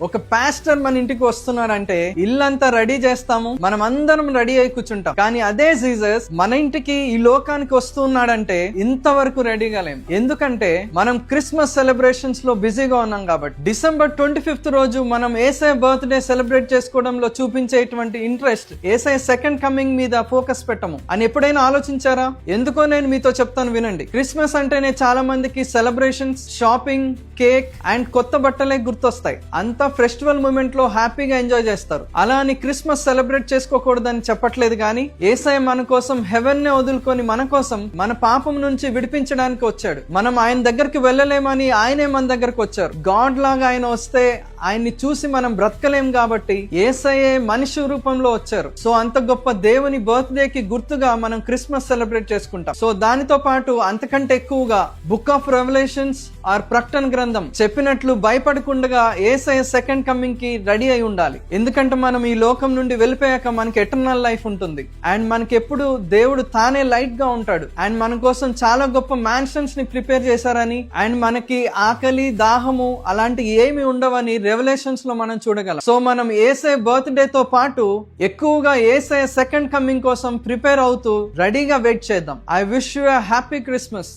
ఒక పాస్టర్ మన ఇంటికి వస్తున్నాడంటే ఇల్లంతా రెడీ చేస్తాము, మనం అందరం రెడీ అయి కూర్చుంటాం. కానీ అదే జీసస్ మన ఇంటికి ఈ లోకానికి వస్తున్నాడంటే ఇంతవరకు రెడీగా లేం. ఎందుకంటే మనం క్రిస్మస్ సెలబ్రేషన్స్ లో బిజీగా ఉన్నాం కాబట్టి. డిసెంబర్ 25th రోజు మనం యేసయ్య బర్త్డే సెలబ్రేట్ చేసుకోవడంలో చూపించేటువంటి ఇంట్రెస్ట్ యేసయ్య సెకండ్ కమింగ్ మీద ఫోకస్ పెట్టము అని ఎప్పుడైనా ఆలోచించారా? ఎందుకో నేను మీతో చెప్తాను వినండి. క్రిస్మస్ అంటేనే చాలా మందికి సెలబ్రేషన్స్, షాపింగ్, కేక్ అండ్ కొత్త బట్టలే గుర్తొస్తాయి. అంతా ఫెస్టివల్ మూమెంట్ లో హ్యాపీగా ఎంజాయ్ చేస్తారు. అలా అని క్రిస్మస్ సెలబ్రేట్ చేసుకోకూడదని చెప్పట్లేదు, కానీ యేసయ్య మన కోసం హెవెన్ నే వదులుకొని మన కోసం మన పాపం నుంచి విడిపించడానికి వచ్చాడు. మనం ఆయన దగ్గరికి వెళ్ళలేమని ఆయనే మన దగ్గరకు వచ్చారు. గాడ్ లాగా ఆయన వస్తే ఆయన్ని చూసి మనం బ్రతకలేం కాబట్టి యేసయ్యే మనిషి రూపంలో వచ్చారు. సో అంత గొప్ప దేవుని బర్త్డే కి గుర్తుగా మనం క్రిస్మస్ సెలబ్రేట్ చేసుకుంటాం. సో దానితో పాటు అంతకంటే ఎక్కువగా బుక్ ఆఫ్ రెవల్యూషన్స్ ఆర్ ప్రకటన గ్రంథం చెప్పినట్లు భయపడకుండా యేసయ్య సెకండ్ కమింగ్ కి రెడీ అయి ఉండాలి. ఎందుకంటే మనం ఈ లోకం నుండి వెళ్ళిపోయాక మనకి ఎటర్నల్ లైఫ్ ఉంటుంది. అండ్ మనకి ఎప్పుడు దేవుడు తానే లైట్ గా ఉంటాడు. అండ్ మన కోసం చాలా గొప్ప మ్యాన్షన్స్ ని ప్రిపేర్ చేశారని, అండ్ మనకి ఆకలి, దాహము అలాంటి ఏమి ఉండవని రెవల్యూషన్స్ లో మనం చూడగలం. సో మనం యేసయ్య బర్త్డే తో పాటు ఎక్కువగా యేసయ్య సెకండ్ కమింగ్ కోసం ప్రిపేర్ అవుతూ రెడీగా వెయిట్ చేద్దాం. I wish you a happy Christmas.